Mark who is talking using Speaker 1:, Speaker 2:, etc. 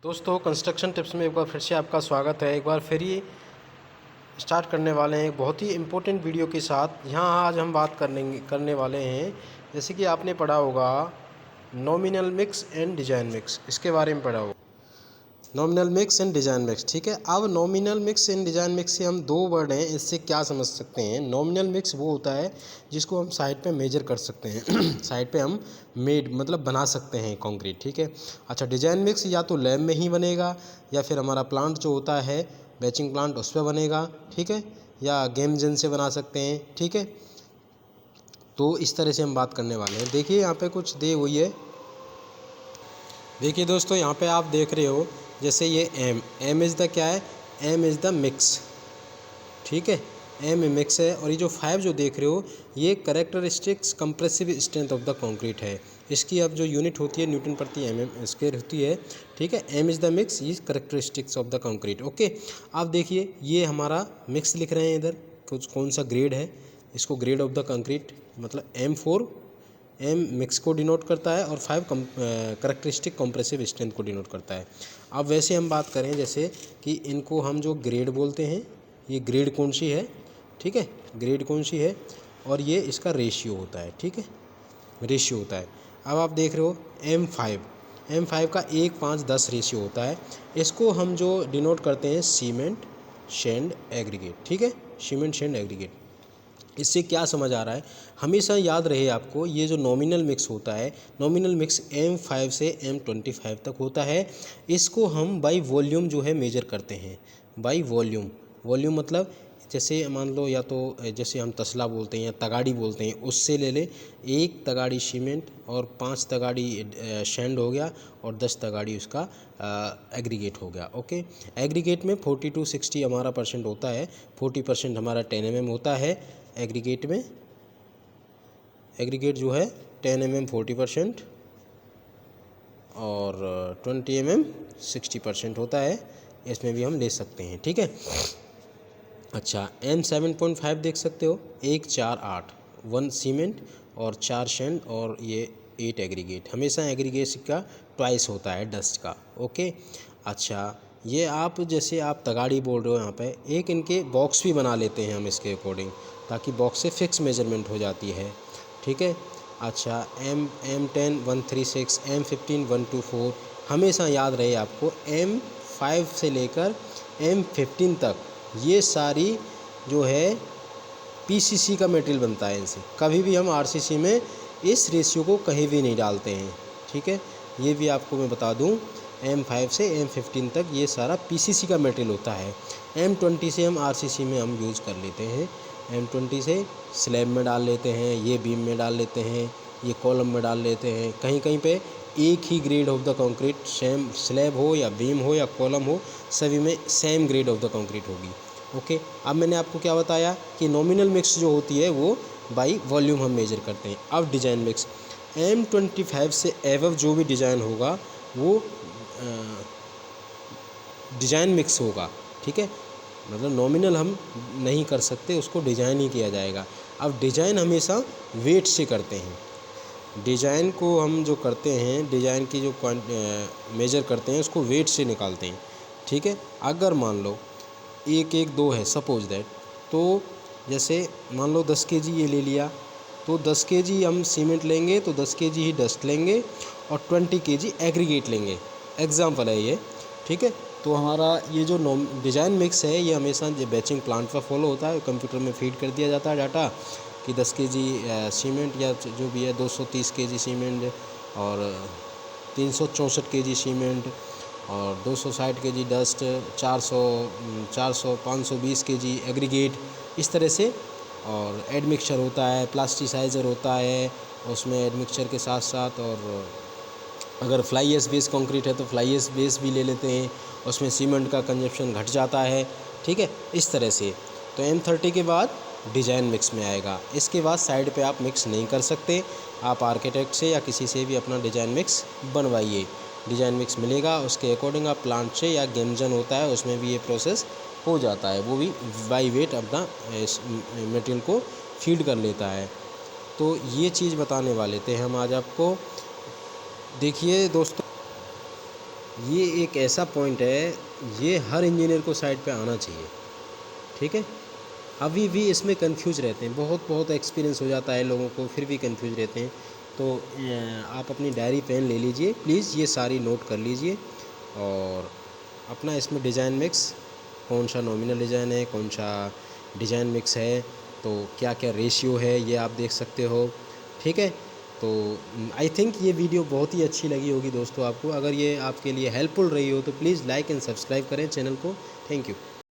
Speaker 1: दोस्तों construction tips में एक बार फिर से आपका स्वागत है। एक बार फिर ही स्टार्ट करने वाले हैं एक बहुत ही इम्पोर्टेंट वीडियो के साथ। यहाँ आज हम बात करने वाले हैं, जैसे कि आपने पढ़ा होगा nominal mix and design mix, इसके बारे में पढ़ा होगा nominal mix and design mix. ठीक है, अब nominal mix and design mix से हम दो वर्ड हैं, इससे क्या समझ सकते हैं। नॉमिनल मिक्स वो होता है जिसको हम साइड पे मेजर कर सकते हैं साइड पे हम मतलब बना सकते हैं कंक्रीट। ठीक है, अच्छा डिजाइन मिक्स या तो लैब में ही बनेगा या फिर हमारा प्लांट जो होता है बैचिंग प्लांट उस पर बनेगा। ठीक है, या गेम जन से बना सकते हैं। ठीक है, तो इस तरह से हम बात करने वाले हैं। देखिए यहाँ पे कुछ दी हुई है। देखिए दोस्तों यहाँ पे आप देख रहे हो, जैसे ये एम इज़ द क्या है, एम इज़ द मिक्स। ठीक है, एम मिक्स है। और ये जो 5 जो देख रहे हो ये characteristics compressive strength of the concrete है। इसकी अब जो यूनिट होती है न्यूटन प्रति mm स्क्वायर होती है। ठीक है, एम इज़ द मिक्स, ये characteristics of the concrete. Okay, आप देखिए ये हमारा मिक्स लिख रहे हैं इधर, कुछ कौन सा ग्रेड है, इसको ग्रेड ऑफ द कंक्रीट मतलब M4 एम मिक्स को डिनोट करता है और 5 करेक्टरिस्टिक कंप्रेसिव स्ट्रेंथ को डिनोट करता है। अब वैसे हम बात करें जैसे कि इनको हम जो ग्रेड बोलते हैं, ये ग्रेड कौन सी है। ठीक है, ग्रेड कौन सी है और ये इसका रेशियो होता है। ठीक है, रेशियो होता है। अब आप देख रहे हो M5 का 1:5:10 रेशियो होता है। इसको हम जो डिनोट करते हैं सीमेंट शेंड एग्रीगेट। ठीक है, सीमेंट शेंड एग्रीगेट। इससे क्या समझ आ रहा है, हमेशा याद रहे आपको, ये जो नॉमिनल मिक्स होता है, नॉमिनल मिक्स M5 से M25 तक होता है। इसको हम बाई वॉल्यूम जो है मेजर करते हैं, बाई वॉल्यूम। वॉल्यूम मतलब जैसे मान लो, या तो जैसे हम तसला बोलते हैं या तगाड़ी बोलते हैं, उससे ले ले 1 तगाड़ी सीमेंट और 5 तगाड़ी शैंड हो गया और 10 तगाड़ी उसका एग्रीगेट हो गया। ओके, एग्रीगेट में 40 to 60 हमारा परसेंट होता है, 40% हमारा 10 mm होता है एग्रीगेट में। एग्रीगेट जो है 10 mm 40% और 20 mm 60% होता है, इसमें भी हम ले सकते हैं। ठीक है, अच्छा M7.5 देख सकते हो, 1 4 8 1 सीमेंट और 4 शेंड और ये 8 एग्रीगेट। हमेशा एग्रीगेट का ट्वाइस होता है डस्ट का। ओके, अच्छा ये आप जैसे आप तगाड़ी बोल रहे हो, यहाँ पे एक इनके बॉक्स भी बना लेते हैं हम इसके अकॉर्डिंग, ताकि बॉक्स से फिक्स मेजरमेंट हो जाती है। ठीक है, अच्छा M10 136 M15 124। हमेशा याद रहे आपको M5 से लेकर M15 तक ये सारी जो है PCC का मटेरियल बनता है। इनसे कभी भी हम RCC में इस रेशियो को कहीं भी नहीं डालते हैं। ठीक है, ये भी आपको मैं बता दूं, M5 से M15 तक ये सारा PCC का मटेरियल होता है। M20 से हम RCC में हम यूज़ कर लेते हैं। M20 से स्लैब में डाल लेते हैं, ये बीम में डाल लेते हैं, ये कॉलम में डाल लेते हैं। कहीं कहीं पे एक ही grade of the concrete, same slab हो या बीम हो या कॉलम हो, सभी में same grade of the concrete होगी। ओके, अब मैंने आपको क्या बताया कि नॉमिनल मिक्स जो होती है वो बाई वॉल्यूम हम मेजर करते हैं। अब डिजाइन मिक्स M25 से एवव जो भी डिज़ाइन होगा वो डिजाइन मिक्स होगा। ठीक है, मतलब नॉमिनल हम नहीं कर सकते, उसको डिजाइन ही किया जाएगा। अब डिजाइन हमेशा वेट से करते हैं। डिजाइन को हम जो करते हैं, डिजाइन की जो मेजर करते हैं उसको वेट से निकालते हैं। ठीक है, अगर मान लो 1 1 2 है सपोज दैट, तो जैसे मान लो 10 kg ये ले लिया, तो 10 kg हम सीमेंट लेंगे तो 10 kg ही डस्ट लेंगे और 20 kg एग्रीगेट लेंगे। एग्जाम्पल है ये। ठीक है, तो हमारा ये जो डिजाइन मिक्स है ये हमेशा बैचिंग प्लांट पर फॉलो होता है। कंप्यूटर में फीड कर दिया जाता है डाटा कि 10 kg सीमेंट या जो भी है 230 kg सीमेंट और 364 kg सीमेंट और 260 kg डस्ट, 400 520 kg एग्रीगेट, इस तरह से। और एडमिक्सचर होता है, प्लास्टिसाइज़र होता है उसमें एडमिक्सचर के साथ साथ। और अगर फ्लाई एश बेस कंक्रीट है तो फ्लाई एश बेस भी ले लेते हैं, उसमें सीमेंट का कंजप्शन घट जाता है। ठीक है, इस तरह से। तो M30 के बाद डिजाइन मिक्स में आएगा। इसके बाद साइड पे आप मिक्स नहीं कर सकते, आप आर्किटेक्ट से या किसी से भी अपना डिजाइन मिक्स बनवाइए। डिजाइन मिक्स मिलेगा, उसके अकॉर्डिंग आप प्लांट से या गेमजन होता है उसमें भी ये प्रोसेस हो जाता है, वो भी बाई वेट अपना मटेरियल को फीड कर लेता है। तो ये चीज़ बताने वाले थे हम आज आपको। देखिए दोस्तों, ये एक ऐसा पॉइंट है, ये हर इंजीनियर को साइट पे आना चाहिए, ठीक है। अभी भी इसमें कंफ्यूज रहते हैं, बहुत बहुत एक्सपीरियंस हो जाता है लोगों को, फिर भी कंफ्यूज रहते हैं। तो आप अपनी डायरी पेन ले लीजिए प्लीज़, ये सारी नोट कर लीजिए, और अपना इसमें डिज़ाइन मिक्स, कौन सा नॉमिनल डिज़ाइन है, कौन सा डिज़ाइन मिक्स है, तो क्या क्या रेशियो है, ये आप देख सकते हो, ठीक है। तो आई थिंक ये वीडियो बहुत ही अच्छी लगी होगी दोस्तों आपको। अगर ये आपके लिए हेल्पफुल रही हो तो प्लीज़ लाइक एंड सब्सक्राइब करें चैनल को। Thank you.